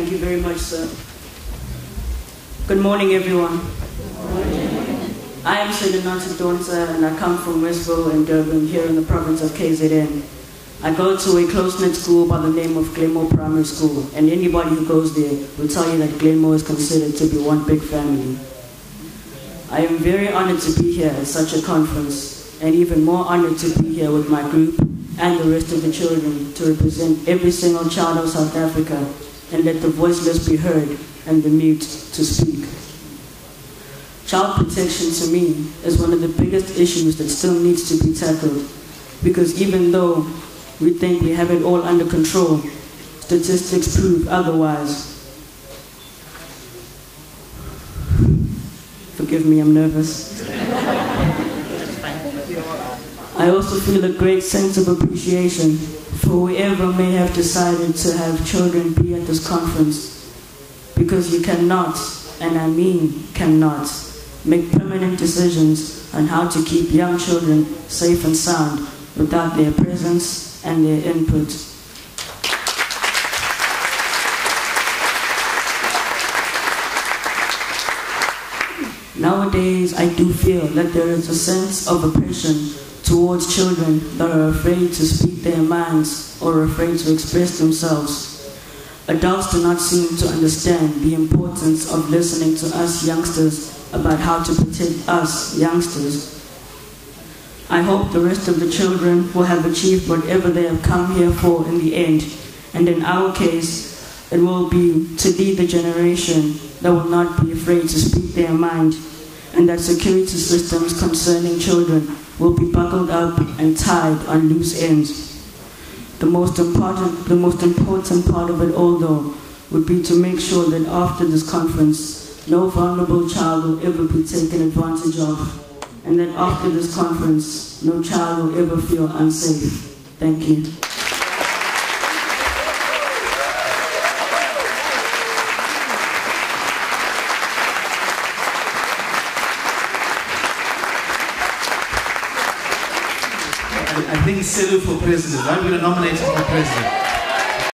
Thank you very much, sir. Good morning, everyone. I am Selenata Donsa, and I come from Westville in Durban, here in the province of KZN. I go to a close-knit school by the name of Glenmore Primary School, and anybody who goes there will tell you that Glenmore is considered to be one big family. I am very honored to be here at such a conference, and even more honored to be here with my group and the rest of the children to represent every single child of South Africa and let the voiceless be heard and the mute to speak. Child protection to me is one of the biggest issues that still needs to be tackled, because even though we think we have it all under control, statistics prove otherwise. Forgive me, I'm nervous. I also feel a great sense of appreciation for whoever may have decided to have children be at this conference, because you cannot, and I mean cannot, make permanent decisions on how to keep young children safe and sound without their presence and their input. Nowadays, I do feel that there is a sense of oppression towards children that are afraid to speak their minds or afraid to express themselves. Adults do not seem to understand the importance of listening to us youngsters about how to protect us youngsters. I hope the rest of the children will have achieved whatever they have come here for in the end, and in our case, it will be to lead the generation that will not be afraid to speak their mind, and that security systems concerning children will be buckled up and tied on loose ends. The most important part of it all, though, would be to make sure that after this conference, no vulnerable child will ever be taken advantage of, and that after this conference, no child will ever feel unsafe. Thank you. I think Selu for president. I'm going to nominate him for president.